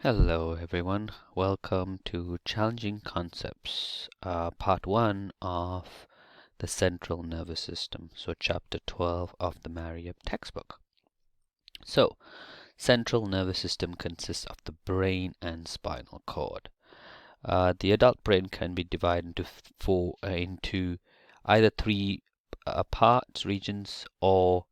Hello everyone, welcome to Challenging Concepts, part 1 of the Central Nervous System, so chapter 12 of the Marieb textbook. So, Central Nervous System consists of the brain and spinal cord. The adult brain can be divided into either three parts, regions, or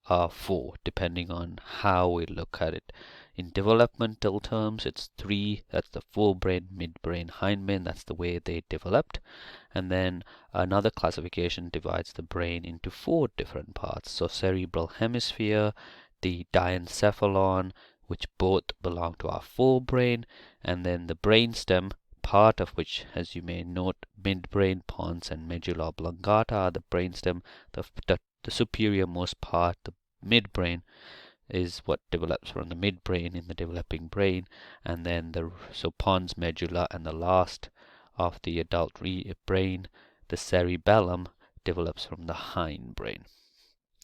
4, depending on how we look at it. In developmental terms, it's 3. That's the forebrain, midbrain, hindbrain. That's the way they developed. And then another classification divides the brain into 4 different parts. So cerebral hemisphere, the diencephalon, which both belong to our forebrain, and then the brainstem, part of which, as you may note, midbrain, pons, and medulla oblongata are the brainstem. The superior most part, the midbrain, is what develops from the midbrain in the developing brain, and then so pons, medulla, and the last of the adult brain, the cerebellum, develops from the hindbrain.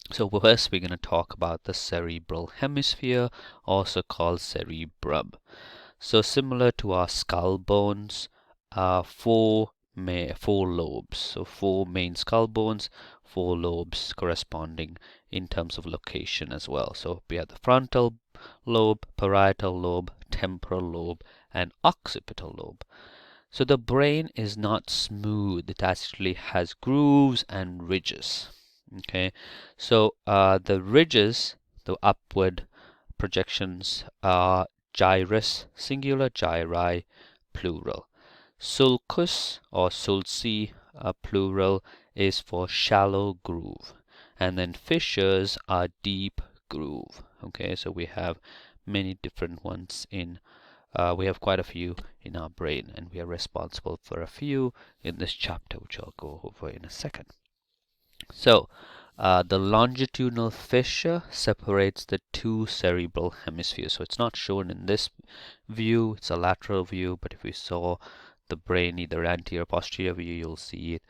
So first we're going to talk about the cerebral hemisphere, also called cerebrum. So similar to our skull bones, four lobes. So 4 main skull bones, 4 lobes corresponding in terms of location as well. So we have the frontal lobe, parietal lobe, temporal lobe, and occipital lobe. So the brain is not smooth. It actually has grooves and ridges. Okay, so the ridges, the upward projections, are gyrus singular, gyri plural. Sulcus or sulci plural is for shallow groove, and then fissures are deep groove. Okay, so we have many different ones we have quite a few in our brain, and we are responsible for a few in this chapter, which I'll go over in a second. So the longitudinal fissure separates the 2 cerebral hemispheres. So it's not shown in this view, it's a lateral view, but if we saw the brain either anterior or posterior view, you'll see it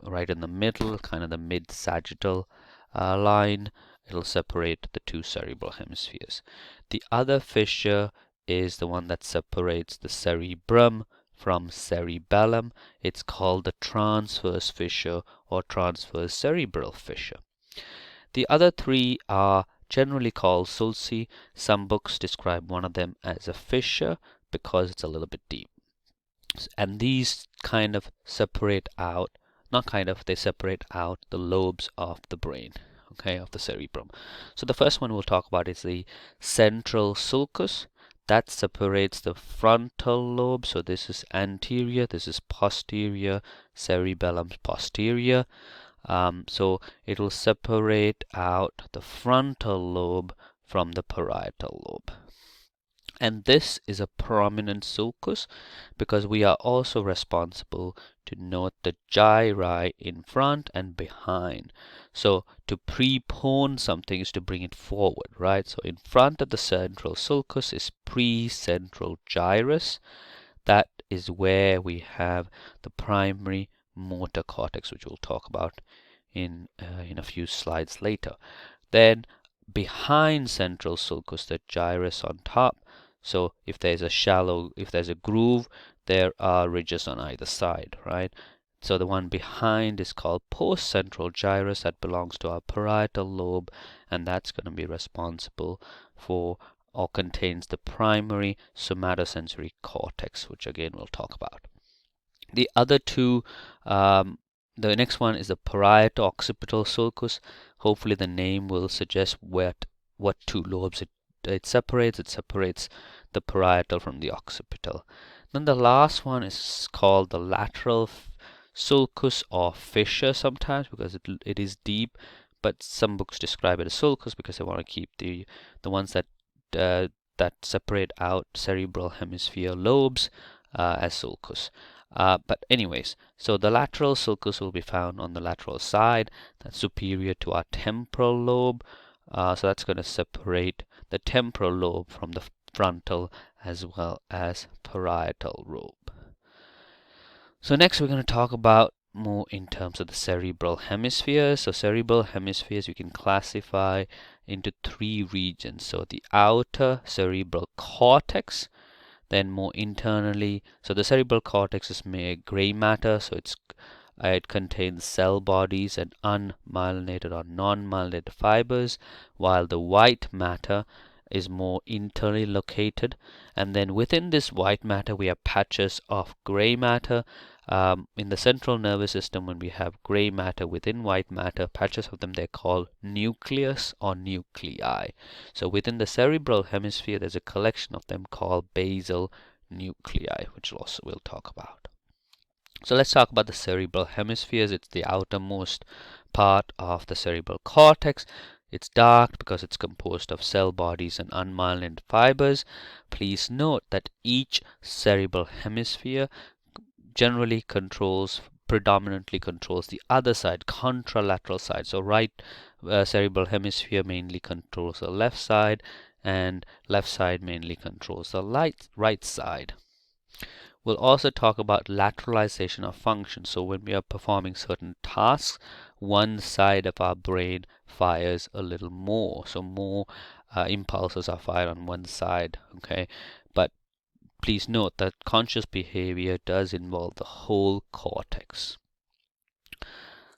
right in the middle, kind of the mid-sagittal line. It'll separate the 2 cerebral hemispheres. The other fissure is the one that separates the cerebrum from cerebellum. It's called the transverse fissure or transverse cerebral fissure. The other 3 are generally called sulci. Some books describe one of them as a fissure because it's a little bit deep. And these kind of separate out, they separate out the lobes of the brain, okay, of the cerebrum. So the first one we'll talk about is the central sulcus. That separates the frontal lobe. So this is anterior, this is posterior, cerebellum's posterior. So it will separate out the frontal lobe from the parietal lobe. And this is a prominent sulcus because we are also responsible to note the gyri in front and behind. So to prepone something is to bring it forward, right? So in front of the central sulcus is precentral gyrus. That is where we have the primary motor cortex, which we'll talk about in a few slides later. Then behind central sulcus, the gyrus on top. So if there's a groove, there are ridges on either side, right? So the one behind is called postcentral gyrus. That belongs to our parietal lobe, and that's going to be responsible for or contains the primary somatosensory cortex, which again we'll talk about. The other 2, the next one is the parieto-occipital sulcus. Hopefully the name will suggest what 2 lobes it separates. It separates the parietal from the occipital. Then the last one is called the lateral sulcus or fissure sometimes because it is deep, but some books describe it as sulcus because they want to keep the ones that separate out cerebral hemisphere lobes as sulcus. But anyways, so the lateral sulcus will be found on the lateral side. That's superior to our temporal lobe. So that's going to separate the temporal lobe from the frontal as well as parietal lobe. So next we're going to talk about more in terms of the cerebral hemispheres. So cerebral hemispheres you can classify into 3 regions. So the outer cerebral cortex, Then more internally, so the cerebral cortex is gray matter, so it contains cell bodies and unmyelinated or non-myelinated fibers, while the white matter is more internally located. And then within this white matter, we have patches of gray matter. In the central nervous system, when we have gray matter within white matter, patches of them, they're called nucleus or nuclei. So within the cerebral hemisphere, there's a collection of them called basal nuclei, which also we'll talk about. So let's talk about the cerebral hemispheres. It's the outermost part of the cerebral cortex. It's dark because it's composed of cell bodies and unmyelinated fibers. Please note that each cerebral hemisphere predominantly controls the other side, contralateral side. So right cerebral hemisphere mainly controls the left side, and left side mainly controls the right side. We'll also talk about lateralization of function. So when we are performing certain tasks, one side of our brain fires a little more. So more impulses are fired on one side. Okay, but please note that conscious behavior does involve the whole cortex.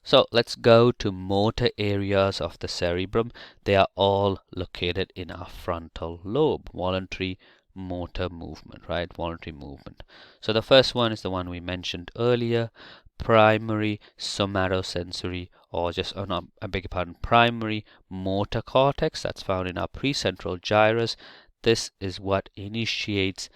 So let's go to motor areas of the cerebrum. They are all located in our frontal lobe. Voluntary motor movement, right? Voluntary movement. So the first one is the one we mentioned earlier, primary somatosensory, or just, no, I beg your pardon, primary motor cortex. That's found in our precentral gyrus. This is what initiates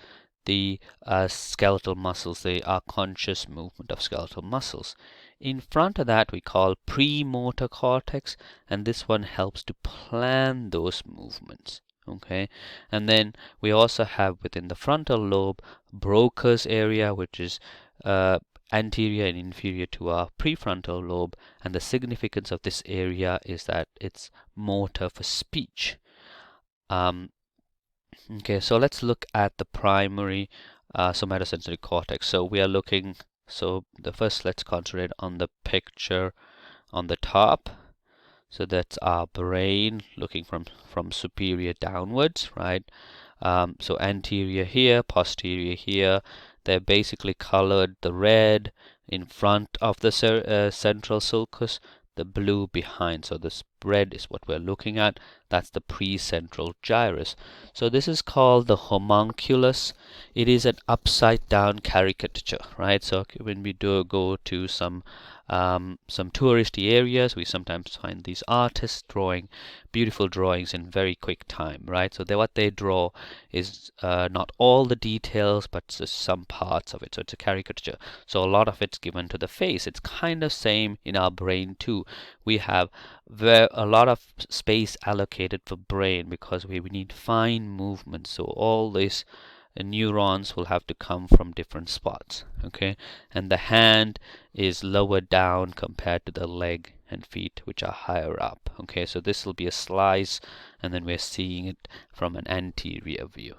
the skeletal muscles, our conscious movement of skeletal muscles. In front of that we call premotor cortex, and this one helps to plan those movements. Okay, and then we also have within the frontal lobe Broca's area, which is anterior and inferior to our prefrontal lobe, and the significance of this area is that it's motor for speech. Okay, so let's look at the primary somatosensory cortex. So we are looking, so let's concentrate on the picture on the top. So that's our brain looking from superior downwards, right? So anterior here, posterior here. They're basically colored the red in front of the central sulcus, the blue behind. So this red is what we're looking at. That's the precentral gyrus. So this is called the homunculus. It is an upside down caricature, right? So when we go to some touristy areas, we sometimes find these artists drawing beautiful drawings in very quick time, right? So what they draw is not all the details, but just some parts of it. So it's a caricature. So a lot of it's given to the face. It's kind of same in our brain too. We have a lot of space allocated for brain because we need fine movement. So all these neurons will have to come from different spots. Okay, and the hand is lower down compared to the leg and feet, which are higher up. Okay, so this will be a slice, and then we're seeing it from an anterior view.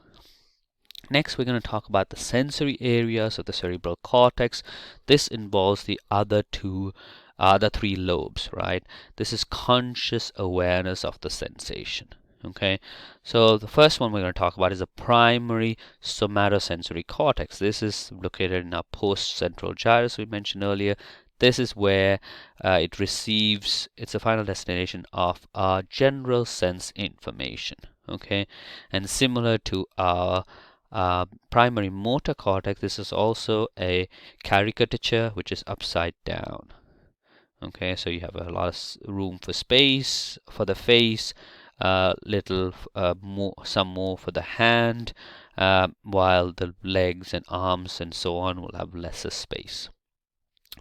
Next, we're going to talk about the sensory areas of the cerebral cortex. This involves the other three lobes, right? This is conscious awareness of the sensation. Okay, so the first one we're going to talk about is the primary somatosensory cortex. This is located in our post-central gyrus we mentioned earlier. This is where it's the final destination of our general sense information. Okay, and similar to our primary motor cortex, this is also a caricature which is upside down. Okay, so you have a lot of room for space for the face, some more for the hand, while the legs and arms and so on will have lesser space.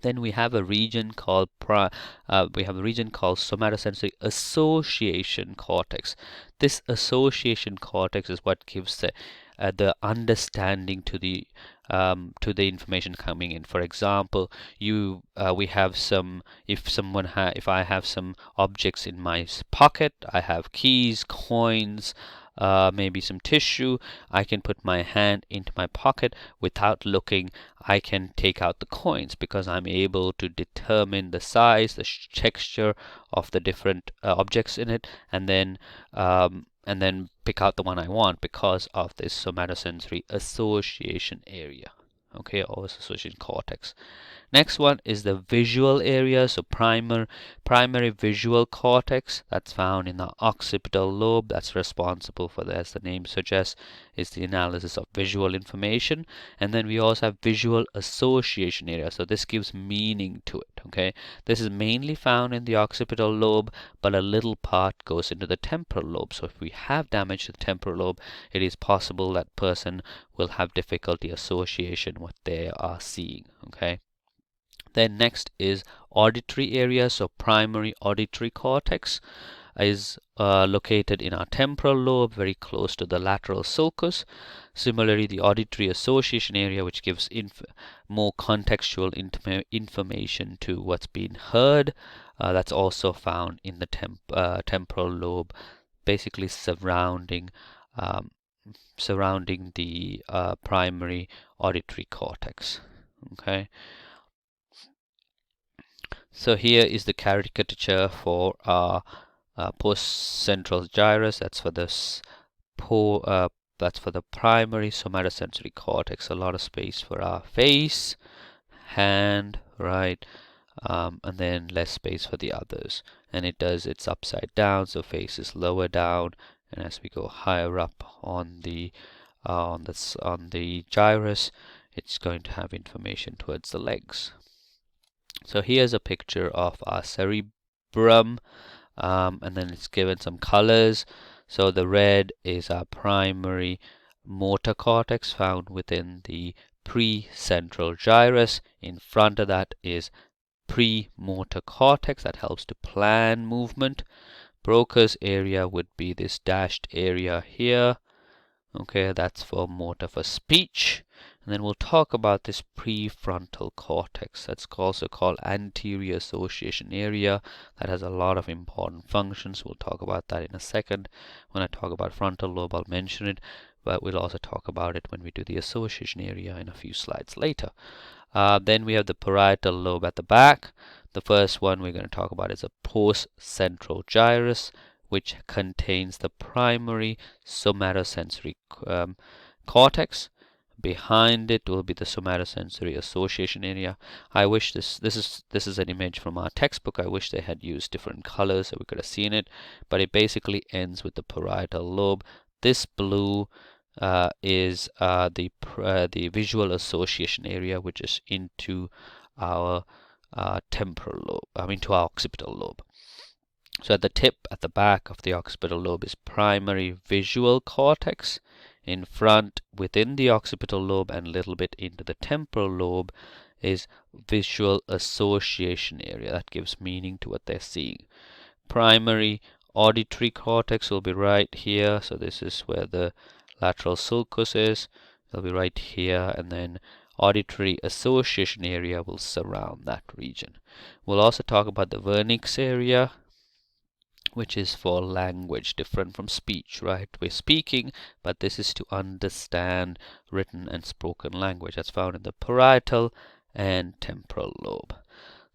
Then we have a region called somatosensory association cortex. This association cortex is what gives the understanding to the information coming in. For example, we have some. If I have some objects in my pocket, I have keys, coins, maybe some tissue. I can put my hand into my pocket without looking. I can take out the coins because I'm able to determine the size, the texture of the different objects in it, and then and then pick out the one I want because of this somatosensory association area, okay, or association cortex. Next one is the visual area, so primary visual cortex that's found in the occipital lobe. That's responsible for, as the name suggests, is the analysis of visual information. And then we also have visual association area, so this gives meaning to it, okay. This is mainly found in the occipital lobe, but a little part goes into the temporal lobe. So if we have damage to the temporal lobe, it is possible that person will have difficulty association what they are seeing, okay. Then next is auditory area. So primary auditory cortex is located in our temporal lobe, very close to the lateral sulcus. Similarly, the auditory association area, which gives more contextual information to what's being heard, that's also found in the temporal lobe, basically surrounding the primary auditory cortex. Okay. So here is the caricature for our post-central gyrus. That's for this that's for the primary somatosensory cortex. A lot of space for our face, hand, right, and then less space for the others. And it's upside down, so face is lower down, and as we go higher up on the gyrus, it's going to have information towards the legs. So here's a picture of our cerebrum, and then it's given some colors. So the red is our primary motor cortex found within the precentral gyrus. In front of that is premotor cortex that helps to plan movement. Broca's area would be this dashed area here. Okay, that's for motor for speech. And then we'll talk about this prefrontal cortex. That's also called anterior association area. That has a lot of important functions. We'll talk about that in a second. When I talk about frontal lobe, I'll mention it, but we'll also talk about it when we do the association area in a few slides later. Then we have the parietal lobe at the back. The first one we're going to talk about is a post-central gyrus, which contains the primary somatosensory cortex. Behind it will be the somatosensory association area. I wish this is an image from our textbook. I wish they had used different colors so we could have seen it, but it basically ends with the parietal lobe. This blue is the visual association area, which is into our temporal lobe, to our occipital lobe. So at the tip, at the back of the occipital lobe is primary visual cortex. In front, within the occipital lobe and a little bit into the temporal lobe, is visual association area. That gives meaning to what they're seeing. Primary auditory cortex will be right here. So this is where the lateral sulcus is. It'll be right here, and then auditory association area will surround that region. We'll also talk about the vernix area, which is for language, different from speech, right? We're speaking, but this is to understand written and spoken language. That's found in the parietal and temporal lobe.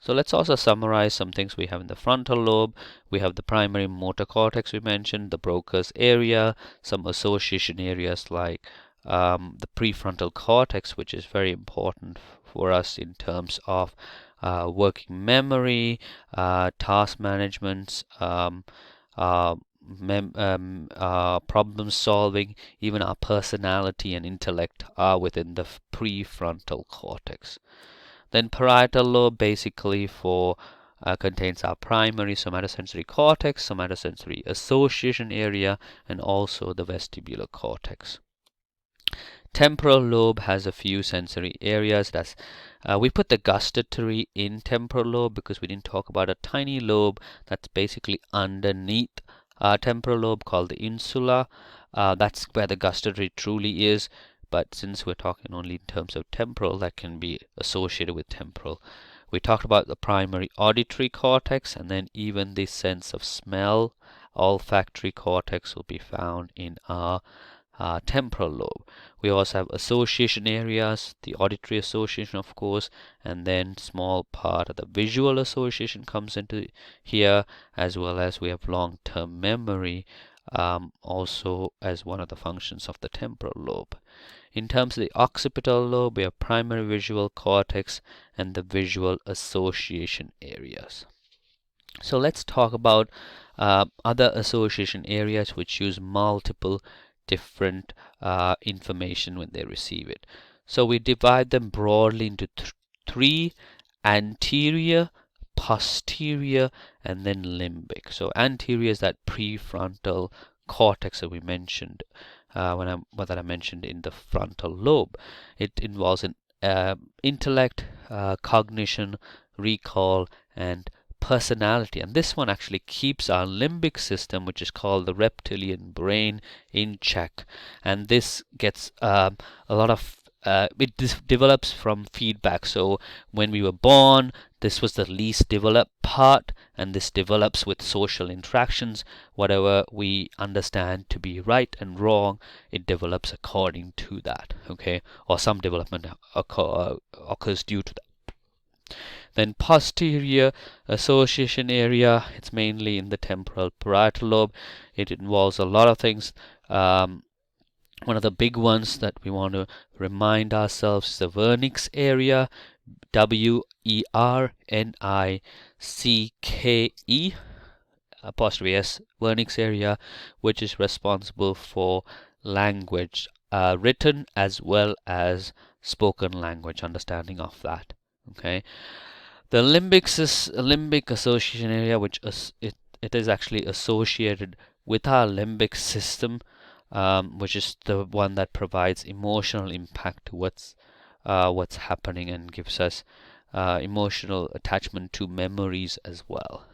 So let's also summarize some things we have in the frontal lobe. We have the primary motor cortex we mentioned, the Broca's area, some association areas like the prefrontal cortex, which is very important for us in terms of working memory, task management, problem solving, even our personality and intellect are within the prefrontal cortex. Then parietal lobe basically contains our primary somatosensory cortex, somatosensory association area, and also the vestibular cortex. Temporal lobe has a few sensory areas. We put the gustatory in temporal lobe because we didn't talk about a tiny lobe that's basically underneath our temporal lobe called the insula. That's where the gustatory truly is. But since we're talking only in terms of temporal, that can be associated with temporal. We talked about the primary auditory cortex, and then even the sense of smell, olfactory cortex will be found in our temporal lobe. We also have association areas, the auditory association of course, and then small part of the visual association comes into here, as well as we have long-term memory also as one of the functions of the temporal lobe. In terms of the occipital lobe, we have primary visual cortex and the visual association areas. So let's talk about other association areas which use multiple different information when they receive it. So we divide them broadly into three: anterior, posterior, and then limbic. So anterior is that prefrontal cortex that we mentioned that I mentioned in the frontal lobe. It involves intellect, cognition, recall, and personality. And this one actually keeps our limbic system, which is called the reptilian brain, in check. And this gets a lot of it develops from feedback. So when we were born, this was the least developed part, and this develops with social interactions. Whatever we understand to be right and wrong, it develops according to that. Okay, or some development occurs due to that. Then posterior association area, it's mainly in the temporal parietal lobe. It involves a lot of things. One of the big ones that we want to remind ourselves is the vernix area, Wernicke, apostrophe S, vernix area, which is responsible for language, written as well as spoken language, understanding of that. Okay. The limbic association area, which it is actually associated with our limbic system, which is the one that provides emotional impact to what's happening and gives us emotional attachment to memories as well.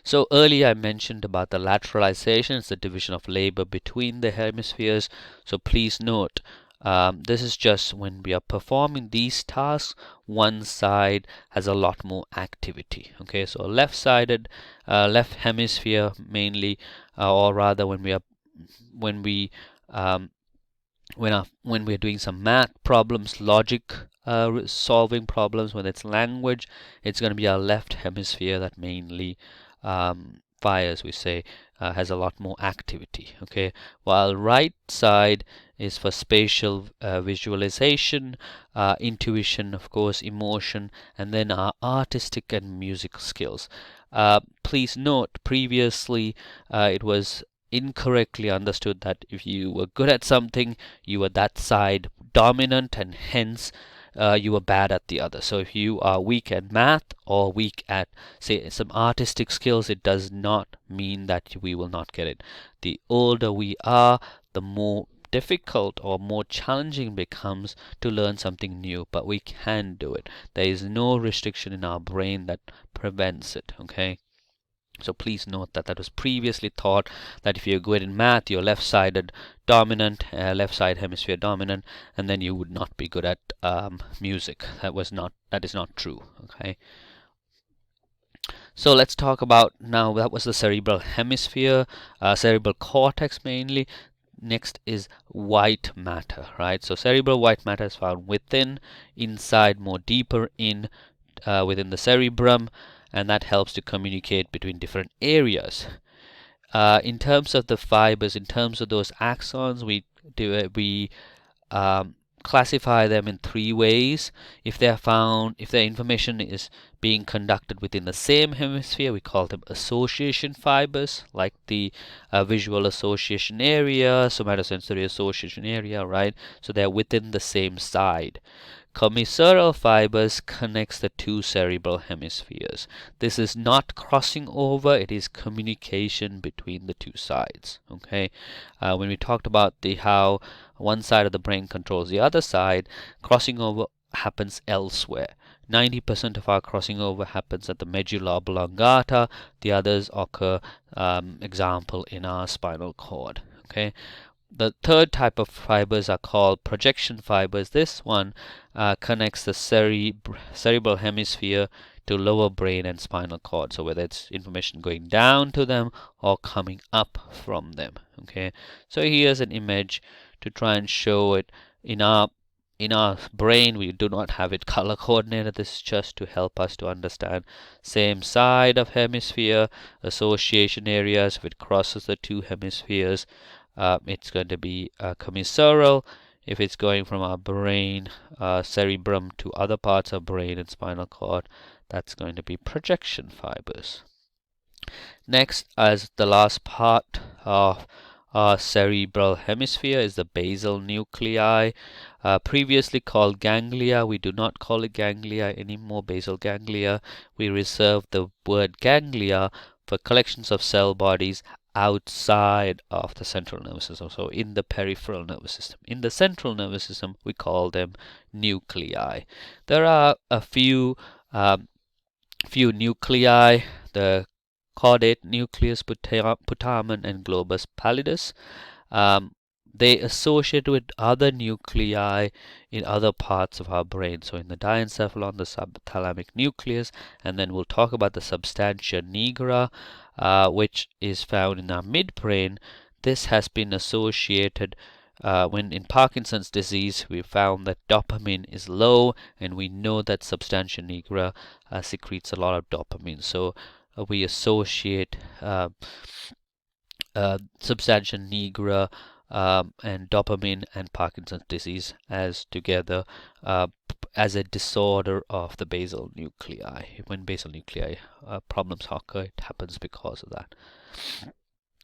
So earlier I mentioned about the lateralization, it's the division of labor between the hemispheres. So please note, this is just when we are performing these tasks, one side has a lot more activity. Okay, so left-sided, left hemisphere mainly, or rather when we when we're doing some math problems, logic solving problems, when it's language, it's going to be our left hemisphere that mainly fires, we say, has a lot more activity. Okay, while right side is for spatial visualization, intuition, of course, emotion, and then our artistic and music skills. Please note, previously it was incorrectly understood that if you were good at something, you were that side dominant, and hence you were bad at the other. So if you are weak at math or weak at, say, some artistic skills, it does not mean that we will not get it. The older we are, the more difficult or more challenging it becomes to learn something new, but we can do it. There is no restriction in our brain that prevents it. Okay. So please note that that was previously thought that if you're good in math, you're left-sided dominant, left side hemisphere dominant, and then you would not be good at music. That is not true. Okay. So let's talk about now. That was the cerebral hemisphere, cerebral cortex mainly. Next is white matter, right? So cerebral white matter is found within, inside, more deeper in, within the cerebrum, and that helps to communicate between different areas. In terms of the fibers, in terms of those axons, we classify them in three ways. If their information is being conducted within the same hemisphere, we call them association fibers, like the visual association area, somatosensory association area, right? So they're within the same side. Commissural fibers connects the two cerebral hemispheres. This is not crossing over, it is communication between the two sides. Okay, when we talked about how one side of the brain controls the other side, crossing over happens elsewhere. 90% of our crossing over happens at the medulla oblongata. The others occur, example, in our spinal cord. Okay. The third type of fibers are called projection fibers. This one connects the cerebral hemisphere to lower brain and spinal cord. So whether it's information going down to them or coming up from them. Okay. So here's an image to try and show it in our in our brain we do not have it color coordinated. This is just to help us to understand same side of hemisphere, association areas. If it crosses the two hemispheres, it's going to be commissural. If it's going from our brain, cerebrum, to other parts of brain and spinal cord, that's going to be projection fibers. Next, as the last part of our cerebral hemisphere, is the basal nuclei, previously called ganglia. We do not call it ganglia anymore, basal ganglia. We reserve the word ganglia for collections of cell bodies outside of the central nervous system, so in the peripheral nervous system. In the central nervous system, we call them nuclei. There are a few nuclei: the caudate nucleus, putamen, and globus pallidus. Um, they associate with other nuclei in other parts of our brain. So in the diencephalon, the subthalamic nucleus, and then we'll talk about the substantia nigra, which is found in our midbrain. This has been associated when in Parkinson's disease we found that dopamine is low, and we know that substantia nigra secretes a lot of dopamine. So we associate substantia nigra and dopamine and Parkinson's disease as together as a disorder of the basal nuclei. When basal nuclei problems occur, it happens because of that.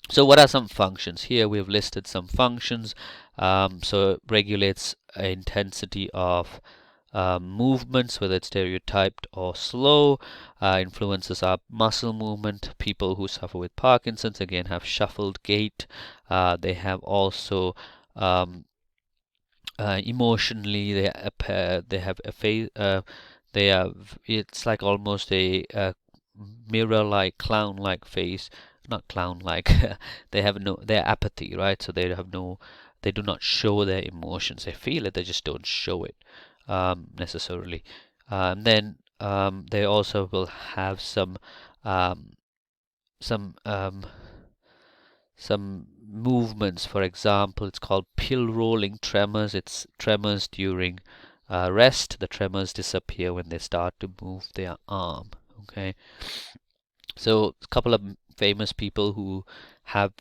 So what are some functions? Here we've listed some functions. So it regulates intensity of movements, whether it's stereotyped or slow, influences our muscle movement. People who suffer with Parkinson's again have shuffled gait. They have also emotionally they have a face. They have, it's like almost a mirror-like, clown-like face. Not clown-like. They have no, they're apathy, right? So they do not show their emotions. They feel it, they just don't show it necessarily. Then they also will have some um, some um, some movements. For example, it's called pill rolling tremors. It's tremors during rest. The tremors disappear when they start to move their arm. Okay, so a couple of famous people who have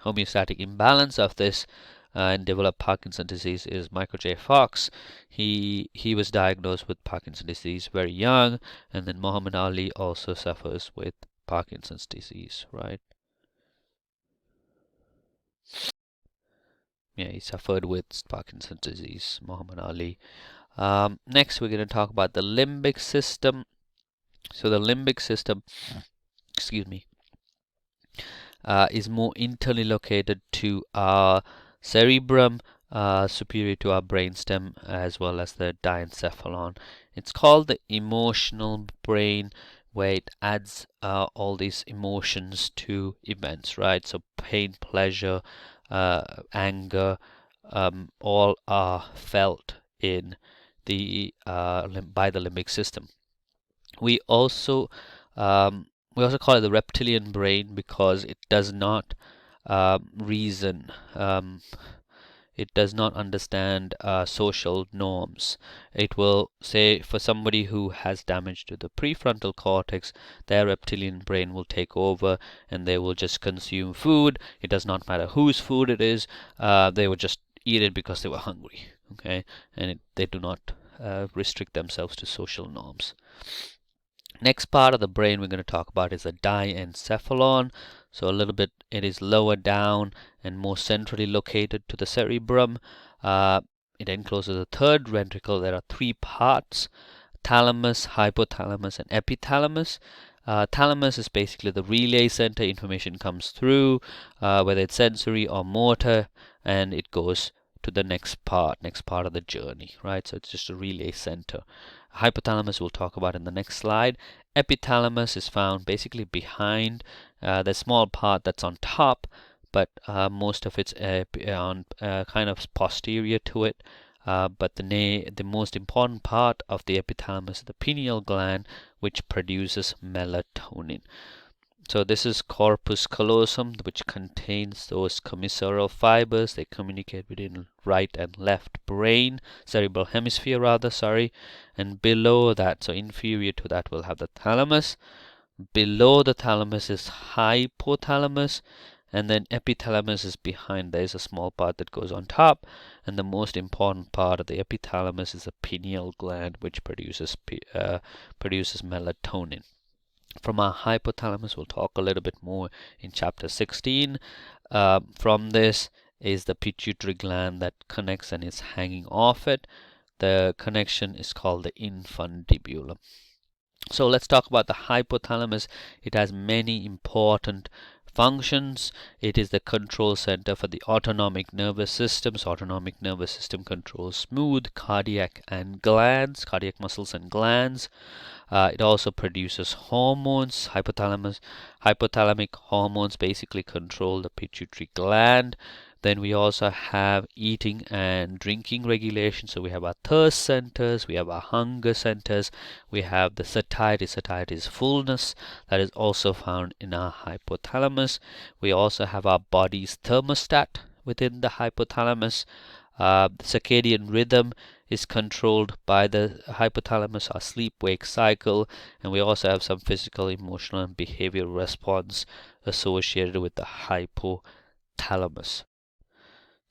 homeostatic imbalance of this and develop Parkinson's disease is Michael J. Fox. He was diagnosed with Parkinson's disease very young, and then Muhammad Ali also suffers with Parkinson's disease, right? Yeah, he suffered with Parkinson's disease, Muhammad Ali. Next, we're going to talk about the limbic system. So the limbic system, excuse me, is more internally located to our cerebrum, superior to our brainstem, as well as the diencephalon. It's called the emotional brain, where it adds all these emotions to events, right? So pain, pleasure, anger, all are felt in the by the limbic system. We also um, we also call it the reptilian brain because it does not reason. It does not understand social norms. It will say for somebody who has damage to the prefrontal cortex, their reptilian brain will take over and they will just consume food. It does not matter whose food it is. They will just eat it because they were hungry. Okay, and they do not restrict themselves to social norms. Next part of the brain we're going to talk about is the diencephalon. So a little bit, it is lower down and more centrally located to the cerebrum. It encloses the third ventricle. There are three parts: thalamus, hypothalamus, and epithalamus. Thalamus is basically the relay center. Information comes through, whether it's sensory or motor, and it goes to the next part of the journey, right? So it's just a relay center. Hypothalamus we'll talk about in the next slide. Epithalamus is found basically behind the small part that's on top, but most of it's on kind of posterior to it. But the most important part of the epithalamus is the pineal gland, which produces melatonin. So this is corpus callosum, which contains those commissural fibers. They communicate between right and left brain, cerebral hemisphere rather, sorry. And below that, so inferior to that, we'll have the thalamus. Below the thalamus is hypothalamus, and then epithalamus is behind. There's a small part that goes on top, and the most important part of the epithalamus is the pineal gland, which produces melatonin. From our hypothalamus, we'll talk a little bit more in chapter 16. From this is the pituitary gland that connects and is hanging off it. The connection is called the infundibulum. So let's talk about the hypothalamus. It has many important functions. It is the control center for the autonomic nervous system. So autonomic nervous system controls smooth cardiac muscles and glands. It also produces hormones. Hypothalamic hormones basically control the pituitary gland. Then we also have eating and drinking regulation. So we have our thirst centers, we have our hunger centers, we have the satiety. Satiety is fullness, that is also found in our hypothalamus. We also have our body's thermostat within the hypothalamus. The circadian rhythm is controlled by the hypothalamus, our sleep-wake cycle, and we also have some physical, emotional, and behavioral response associated with the hypothalamus.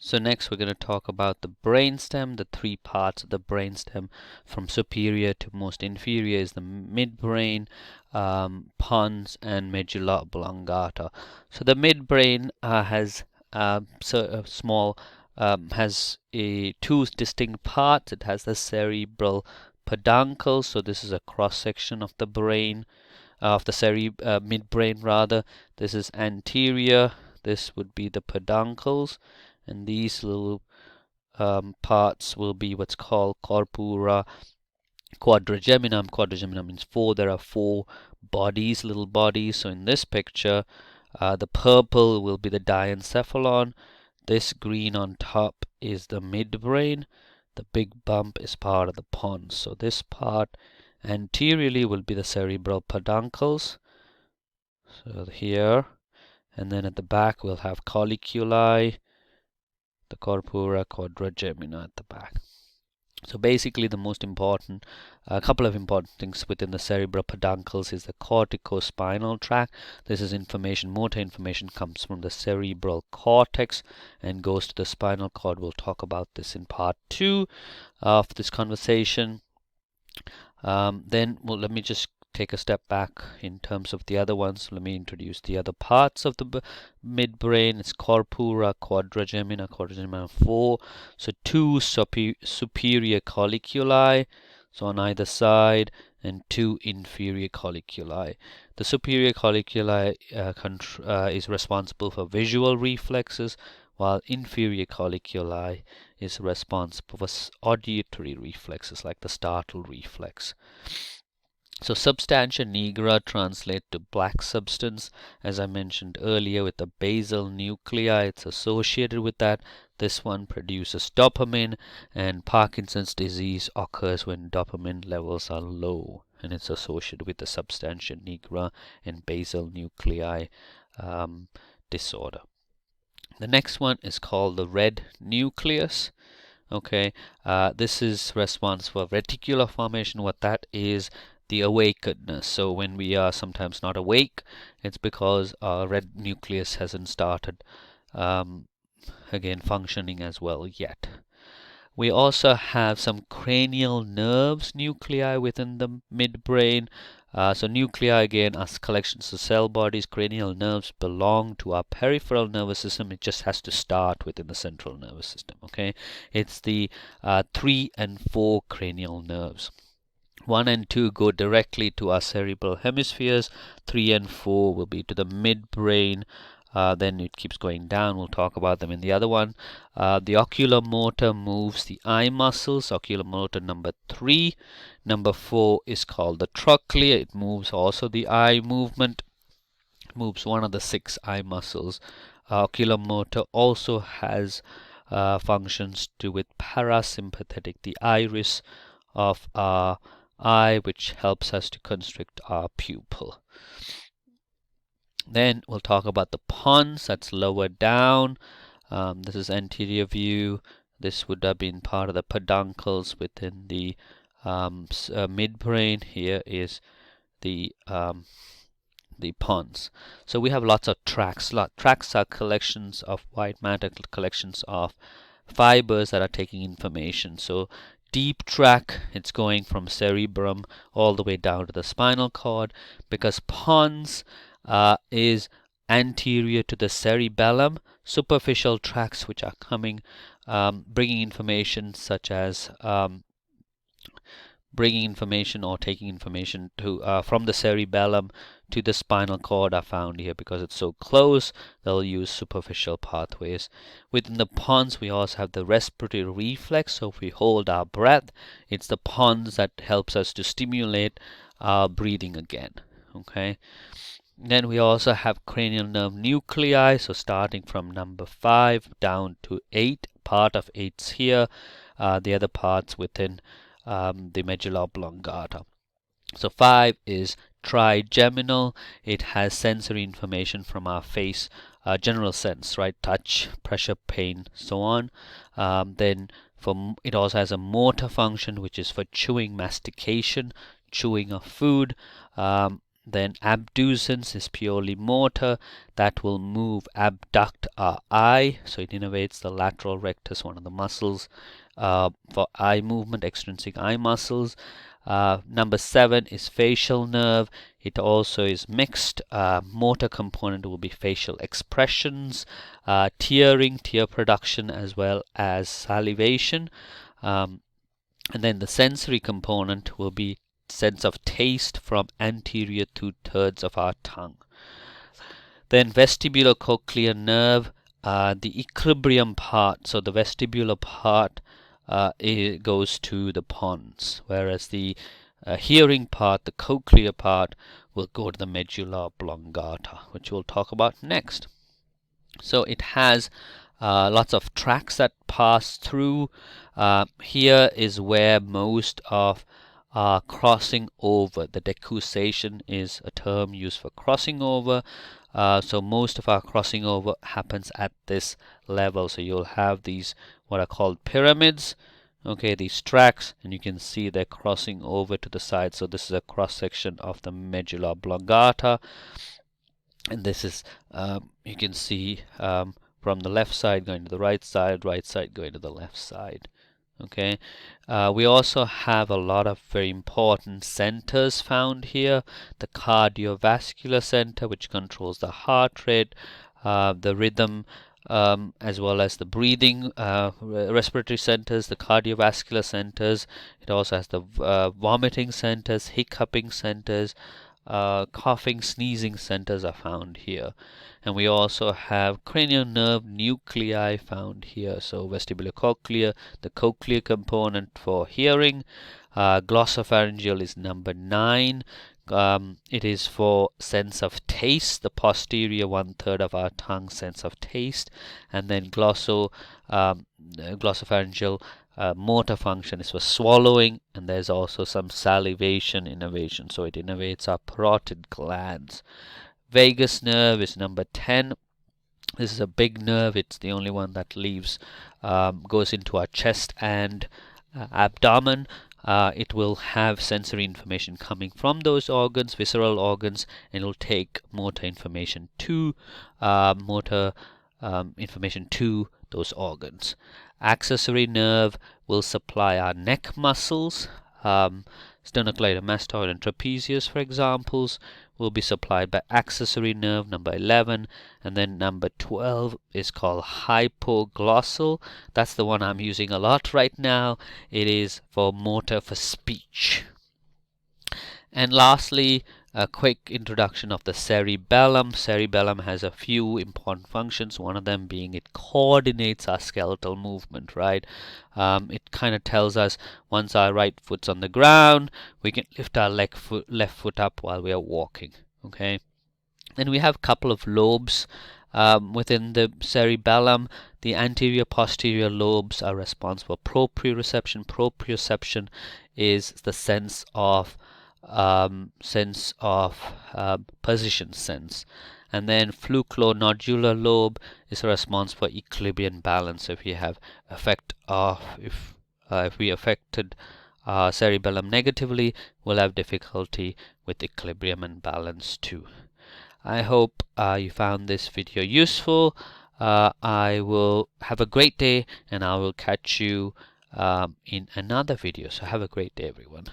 So next we're going to talk about the brainstem. The three parts of the brainstem from superior to most inferior is the midbrain, pons, and medulla oblongata. So the midbrain has two distinct parts. It has the cerebral peduncle. So this is a cross section of the brain, of the midbrain rather. This is anterior. This would be the peduncles, and these little parts will be what's called corpora quadrigeminum. Quadrigeminum means four. There are four bodies, little bodies. So in this picture, the purple will be the diencephalon. This green on top is the midbrain. The big bump is part of the pons. So this part anteriorly will be the cerebral peduncles. So here, and then at the back we'll have colliculi, the corpora quadrigemina at the back. So basically the most important, a couple of important things within the cerebral peduncles is the corticospinal tract. This is information, motor information comes from the cerebral cortex and goes to the spinal cord. We'll talk about this in part 2 of this conversation. Let me just take a step back in terms of the other ones. Let me introduce the other parts of the midbrain. It's corpora quadrigemina 4. So two superior colliculi, so on either side, and two inferior colliculi. The superior colliculi is responsible for visual reflexes, while inferior colliculi is responsible for auditory reflexes like the startle reflex. So substantia nigra translate to black substance. As I mentioned earlier, with the basal nuclei, it's associated with that. This one produces dopamine, and Parkinson's disease occurs when dopamine levels are low, and it's associated with the substantia nigra and basal nuclei disorder. The next one is called the red nucleus. Okay, this is responsible for reticular formation. What that is, the awakeness. So when we are sometimes not awake, it's because our red nucleus hasn't started again functioning as well yet. We also have some cranial nerves nuclei within the midbrain. So nuclei again are collections of cell bodies. Cranial nerves belong to our peripheral nervous system. It just has to start within the central nervous system. Okay, it's the 3 and 4 cranial nerves. 1 and 2 go directly to our cerebral hemispheres. 3 and 4 will be to the midbrain. Then it keeps going down. We'll talk about them in the other one. The ocular motor moves the eye muscles. Ocular motor number 3. Number 4 is called the trochlea. It moves also the eye movement. It moves one of the 6 eye muscles. Ocular motor also has functions to do with parasympathetic, the iris of our eye, which helps us to constrict our pupil. Then we'll talk about the pons, that's lower down. This is anterior view. This would have been part of the peduncles within the midbrain. Here is the pons. So we have lots of tracts. Tracts are collections of white matter, collections of fibers that are taking information. So deep track, it's going from cerebrum all the way down to the spinal cord, because pons is anterior to the cerebellum. Superficial tracts which are coming, bringing information such as bringing information or taking information to from the cerebellum to the spinal cord are found here. Because it's so close, they'll use superficial pathways. Within the pons, we also have the respiratory reflex. So if we hold our breath, it's the pons that helps us to stimulate our breathing again. Okay. Then we also have cranial nerve nuclei. So starting from number 5 down to 8, part of 8's here, the other parts within the medulla oblongata. So 5 is trigeminal. It has sensory information from our face, general sense, right? Touch, pressure, pain, so on. Then it also has a motor function, which is for chewing, mastication, chewing of food. Then abducens is purely motor, that will move, abduct our eye, so it innervates the lateral rectus, one of the muscles for eye movement, extrinsic eye muscles. Number 7 is facial nerve. It also is mixed. Motor component will be facial expressions, tearing, tear production, as well as salivation. And then the sensory component will be sense of taste from anterior 2/3 of our tongue. Then vestibulocochlear nerve, the equilibrium part, so the vestibular part it goes to the pons, whereas the hearing part, the cochlear part, will go to the medulla oblongata, which we'll talk about next. So it has lots of tracts that pass through. Here is where most of crossing over, the decussation is a term used for crossing over. So most of our crossing over happens at this level. So you'll have these what are called pyramids, okay, these tracts, and you can see they're crossing over to the side. So this is a cross section of the medulla oblongata, and this is you can see from the left side going to the right side going to the left side. Okay, we also have a lot of very important centers found here. The cardiovascular center, which controls the heart rate, the rhythm, as well as the breathing, respiratory centers, the cardiovascular centers. It also has the vomiting centers, hiccuping centers, coughing, sneezing centers are found here. And we also have cranial nerve nuclei found here. So vestibulocochlear, the cochlear component for hearing. Glossopharyngeal is number 9. It is for sense of taste, the posterior 1/3 of our tongue, sense of taste. And then glossopharyngeal motor function is for swallowing, and there's also some salivation innervation, so it innervates our parotid glands. Vagus nerve is number 10. This is a big nerve. It's the only one that leaves, goes into our chest and abdomen. It will have sensory information coming from those organs, visceral organs, and it will take motor information to those organs. Accessory nerve will supply our neck muscles. Sternocleidomastoid and trapezius, for examples, will be supplied by accessory nerve, number 11. And then number 12 is called hypoglossal. That's the one I'm using a lot right now. It is for motor for speech. And lastly, a quick introduction of the cerebellum. Cerebellum has a few important functions, one of them being it coordinates our skeletal movement, right? It kind of tells us once our right foot's on the ground, we can lift our left foot up while we are walking, okay? Then we have a couple of lobes within the cerebellum. The anterior posterior lobes are responsible for proprioception. Proprioception is the sense of position sense, And then fluklonodular lobe is a response for equilibrium balance. If you have effect of if we affected cerebellum negatively, we'll have difficulty with equilibrium and balance too. I hope you found this video useful. I will have a great day, and I will catch you in another video. So have a great day, everyone.